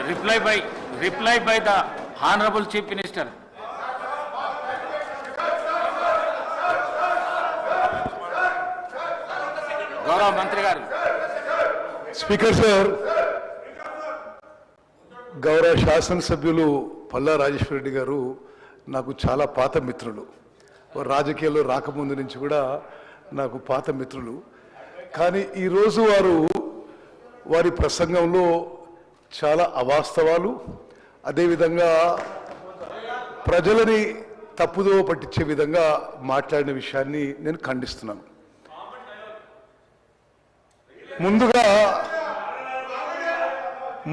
reply by the Honorable Chief Minister. గౌరవ మంత్రి గారు. స్పీకర్ సార్, గౌరవ శాసనసభ్యులు పల్లా రాజేశ్వర రెడ్డి గారు నాకు చాలా పాత మిత్రులు. రాజకీయాల్లో రాకముందు నుంచి కూడా నాకు పాత మిత్రులు. కానీ ఈరోజు వారి ప్రసంగంలో చాలా అవాస్తవాలు, అదేవిధంగా ప్రజలని తప్పుదో పట్టించే విధంగా మాట్లాడిన విషయాన్ని నేను ఖండిస్తున్నాను.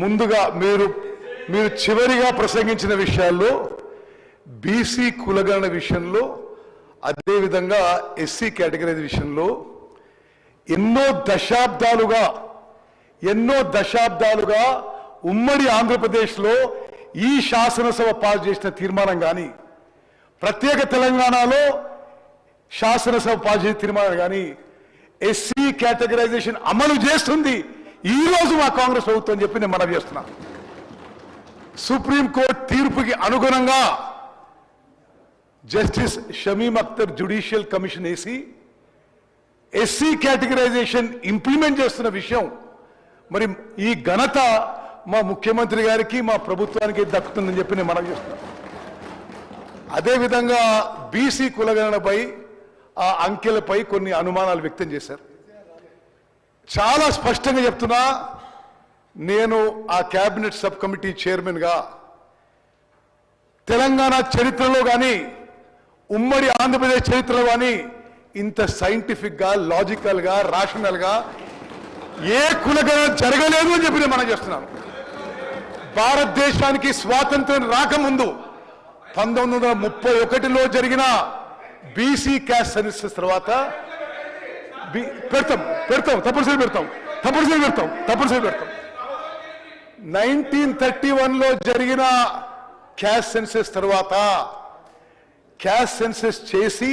ముందుగా మీరు చివరిగా ప్రసంగించిన విషయాల్లో బీసీ కులగణన విషయంలో, అదేవిధంగా ఎస్సీ కేటగిరీ విషయంలో ఎన్నో దశాబ్దాలుగా ఉమ్మడి ఆంధ్రప్రదేశ్లో ఈ శాసనసభ పాస్ చేసిన తీర్మానం కానీ, ప్రత్యేక తెలంగాణలో శాసనసభ పాస్ చేసిన తీర్మానం కానీ ఎస్సీ కేటగరైజేషన్ అమలు చేస్తుంది ఈ రోజు మా కాంగ్రెస్ ప్రభుత్వం చెప్పి నేను మనవి చేస్తున్నా. సుప్రీంకోర్టు తీర్పుకి అనుగుణంగా justice Shamim Akhtar judicial commission SC categorisation implement చేస్తున్న విషయం మరి ఈ ఘనత మా ముఖ్యమంత్రి గారికి, మా ప్రభుత్వానికి దక్కుతుందని చెప్పి నేను మనవి చేస్తున్నా. అదేవిధంగా బీసీ కులగణనపై, ఆ అంకెలపై కొన్ని అనుమానాలు వ్యక్తం చేశారు. చాలా స్పష్టంగా చెప్తున్నా, నేను ఆ కేబినెట్ సబ్ కమిటీ చైర్మన్గా తెలంగాణ చరిత్రలో కానీ, ఉమ్మడి ఆంధ్రప్రదేశ్ చరిత్రలో కానీ ఇంత సైంటిఫిక్గా, లాజికల్గా, రాషనల్గా ఏ కులగణన జరగలేదు అని చెప్పి నేను మనం చేస్తున్నాను. భారతదేశానికి స్వాతంత్రం రాకముందు 1931లో జరిగిన బీసీ క్యాస్ట్ సెన్సస్ తర్వాత తప్పనిసరి పెడతాం 1931లో జరిగిన క్యాస్ట్ సెన్సస్ తర్వాత క్యాస్ట్ సెన్సస్ చేసి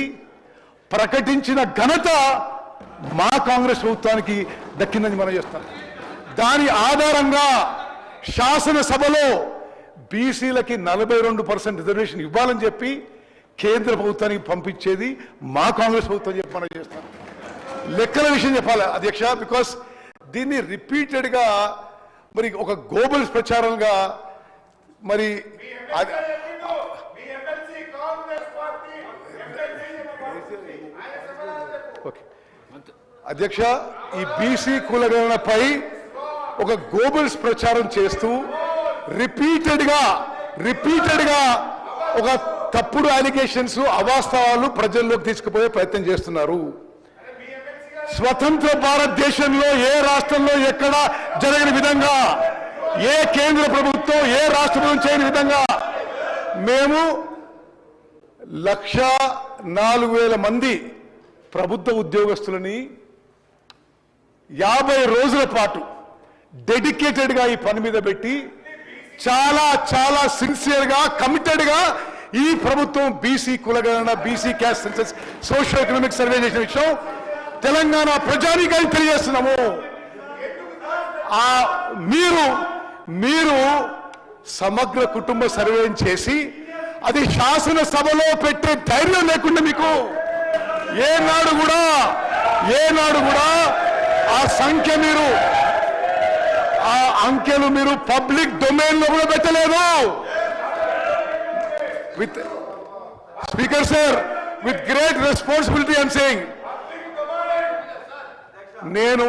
ప్రకటించిన ఘనత మా కాంగ్రెస్ ప్రభుత్వానికి దక్కిందని మనం చేస్తాం. దాని ఆధారంగా శాసనసభలో బీసీలకి 42% రిజర్వేషన్ ఇవ్వాలని చెప్పి కేంద్ర ప్రభుత్వానికి పంపించేది మా కాంగ్రెస్ ప్రభుత్వం చెప్పి మనం చేస్తాం. లెక్కల విషయం చెప్పాలి అధ్యక్ష, బికాస్ దీన్ని రిపీటెడ్గా మరి ఒక గ్లోబల్ ప్రచారంగా మరి అధ్యక్ష, ఈ బీసీ కులగణనపై ఒక గ్లోబల్స్ ప్రచారం చేస్తూ రిపీటెడ్గా ఒక తప్పుడు అలిగేషన్స్, అవాస్తవాలు ప్రజల్లోకి తీసుకుపోయే ప్రయత్నం చేస్తున్నారు. స్వతంత్ర భారతదేశంలో ఏ రాష్ట్రంలో ఎక్కడ జరగని విధంగా, ఏ కేంద్ర ప్రభుత్వం ఏ రాష్ట్ర ప్రభుత్వం చేయని విధంగా మేము 104,000 మంది ప్రభుత్వ ఉద్యోగస్తులని 50 రోజుల పాటు డెడికేటెడ్గా ఈ పని మీద పెట్టి చాలా సిన్సియర్గా, కమిటెడ్గా ఈ ప్రభుత్వం బీసీ కులగణన, BC caste census, socio economic survey చేసిన విషయం తెలంగాణ ప్రజానీకానికి తెలియజేస్తున్నాము. మీరు సమగ్ర కుటుంబ సర్వే చేసి అది శాసనసభలో పెట్టే ధైర్యం లేకుండా మీకు ఏనాడు కూడా ఆ సంఖ్య ఆ అంకెలు మీరు పబ్లిక్ డొమైన్ లో కూడా పెట్టలేదు. Speaker sir, with great responsibility I'm saying, నేను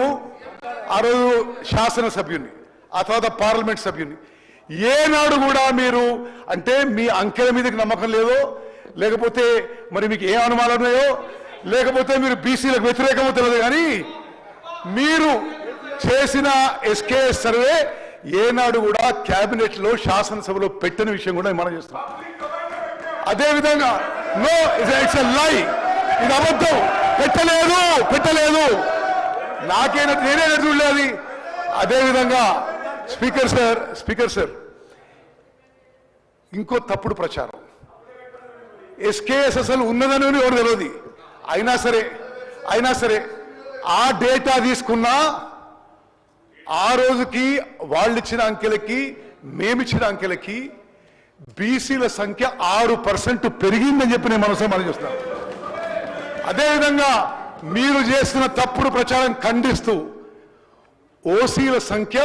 ఆ రోజు శాసనసభ్యుని, ఆ తర్వాత పార్లమెంట్ సభ్యుని, ఏనాడు కూడా మీరు అంటే మీ అంకెల మీదకి నమ్మకం లేదో, లేకపోతే మరి మీకు ఏ అనుమానాలు ఉన్నాయో, లేకపోతే మీరు బీసీలకు వ్యతిరేకమో తెలియదు, కానీ మీరు చేసిన ఎస్కేఎస్ సర్వే ఏనాడు కూడా కేబినెట్ లో, శాసనసభలో పెట్టిన విషయం కూడా మనం చేస్తున్నాం. అదేవిధంగా నో, ఇట్స్ ఎ లై, ఇది అబద్ధం, పెట్టలేదు నేనే చూడలేదు. అదేవిధంగా స్పీకర్ సార్ ఇంకో తప్పుడు ప్రచారం, ఎస్కేఎస్ అసలు ఉన్నదని ఎవరు తెలియదు. అయినా సరే ఆ డేటా తీసుకున్నా ఆ రోజుకి వాళ్ళు ఇచ్చిన అంకెలకి మేమిచ్చిన అంకెలకి బీసీల సంఖ్య 6% పెరిగిందని చెప్పి నేను మనసులో మనం చేస్తున్నాను. అదేవిధంగా మీరు చేస్తున్న తప్పుడు ప్రచారం ఖండిస్తూ ఓసీల సంఖ్య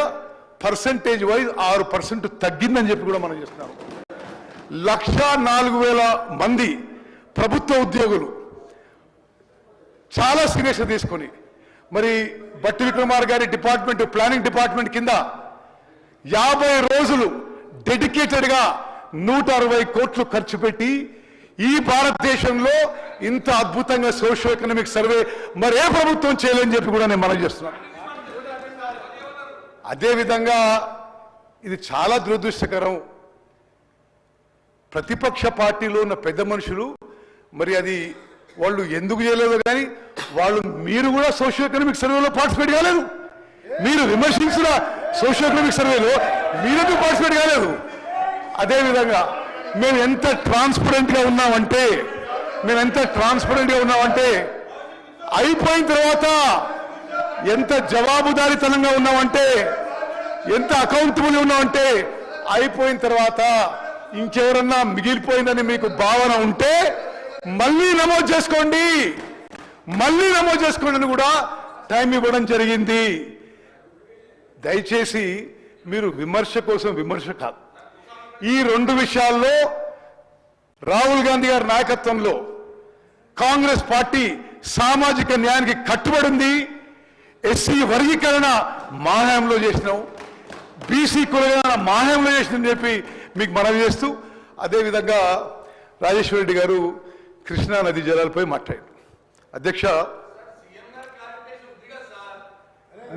పర్సంటేజ్ వైజ్ 6% తగ్గిందని చెప్పి కూడా మనం చేస్తున్నాం. 1,04,000 మంది ప్రభుత్వ ఉద్యోగులు చాలా సీరియస్గా తీసుకొని మరి బట్టి విక్రమార్ గారి డిపార్ట్మెంట్ ప్లానింగ్ డిపార్ట్మెంట్ కింద 50 రోజులు డెడికేటెడ్గా 160 కోట్లు ఖర్చు పెట్టి ఈ భారతదేశంలో ఇంత అద్భుతంగా సోషియో ఎకనామిక్ సర్వే మరే ప్రభుత్వం చేయలేని చెప్పి కూడా నేను మనం చేస్తున్నాను. అదేవిధంగా ఇది చాలా దురదృష్టకరం. ప్రతిపక్ష పార్టీలో ఉన్న పెద్ద మనుషులు మరి అది వాళ్ళు ఎందుకు చేయలేదో కానీ మీరు కూడా సోషియో ఎకనామిక్ సర్వేలో పార్టిసిపేట్ కాలేదు. మీరు విమర్శించిన సోషియో ఎకనామిక్ సర్వేలో మీరెందుకు పార్టిసిపేట్ కాలేదు? అదేవిధంగా మేము ఎంత ట్రాన్స్పరెంట్గా ఉన్నామంటే అయిపోయిన తర్వాత ఎంత జవాబుదారీతనంగా ఉన్నామంటే, ఎంత అకౌంటబుల్ ఉన్నామంటే, అయిపోయిన తర్వాత ఇంకెవరన్నా మిగిలిపోయిందని మీకు భావన ఉంటే మళ్ళీ నమోదు చేసుకోండి అని కూడా టైం ఇవ్వడం జరిగింది. దయచేసి మీరు విమర్శ కోసం విమర్శ కాదు. ఈ 2 విషయాల్లో రాహుల్ గాంధీ గారి నాయకత్వంలో కాంగ్రెస్ పార్టీ సామాజిక న్యాయానికి కట్టుబడింది. ఎస్సీ వర్గీకరణ మాహ్యంలో చేసినాం, బీసీ కులగణన మాహ్యంలో చేసిందని చెప్పి మీకు మనవి చేస్తూ, అదేవిధంగా రాజేశ్వర రెడ్డి గారు కృష్ణా నదీ జలాలపై మాట్లాడారు. అధ్యక్ష,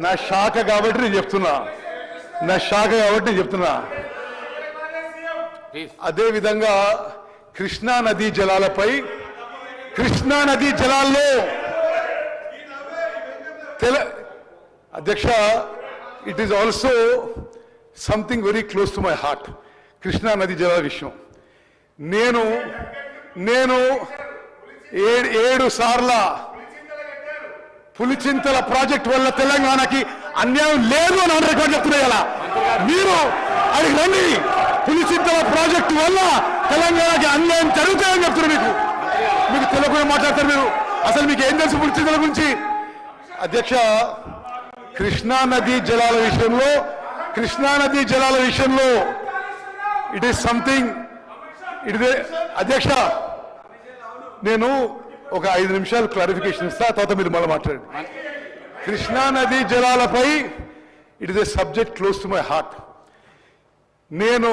నా శాఖ కాబట్టి నేను చెప్తున్నా. అదేవిధంగా కృష్ణా నదీ జలాల్లో అధ్యక్ష, it is also something very close to my heart. Krishna నదీ జలాల విషయం నేను 7 సార్ల పులిచింతల ప్రాజెక్ట్ వల్ల తెలంగాణకి అన్యాయం లేదు అని రికార్డు చెప్తున్నాయి. కదా మీరు అది రండి, పులిచింతల ప్రాజెక్టు వల్ల తెలంగాణకి అన్యాయం జరుగుతాయని చెప్తున్నారు. మీకు తెలియకుండా మాట్లాడతారు మీరు. అసలు మీకు ఏం తెలుసు పులిచింతల గురించి? అధ్యక్ష, కృష్ణా నదీ జలాల విషయంలో ఇట్ ఈస్ సంథింగ్. అధ్యక్ష, నేను ఒక 5 నిమిషాలు క్లారిఫికేషన్ ఇస్తా, తర్వాత మీరు మళ్ళీ మాట్లాడండి. కృష్ణా నదీ జలాలపై it is a subject close to my heart. నేను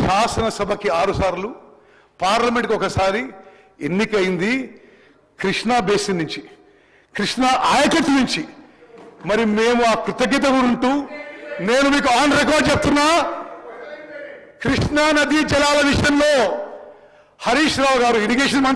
శాసనసభకి 6 సార్లు, పార్లమెంట్కి ఒకసారి ఎన్నికైంది కృష్ణా బేసిన్ నుంచి, కృష్ణా ఆయకట్టు నుంచి. మరి మేము ఆ కృతజ్ఞత ఉంటూ నేను మీకు ఆన్ రికార్డ్ చెప్తున్నా, కృష్ణా నదీ జలాల విషయంలో హరీష్ రావు గారు ఇరిగేషన్ మంత్రి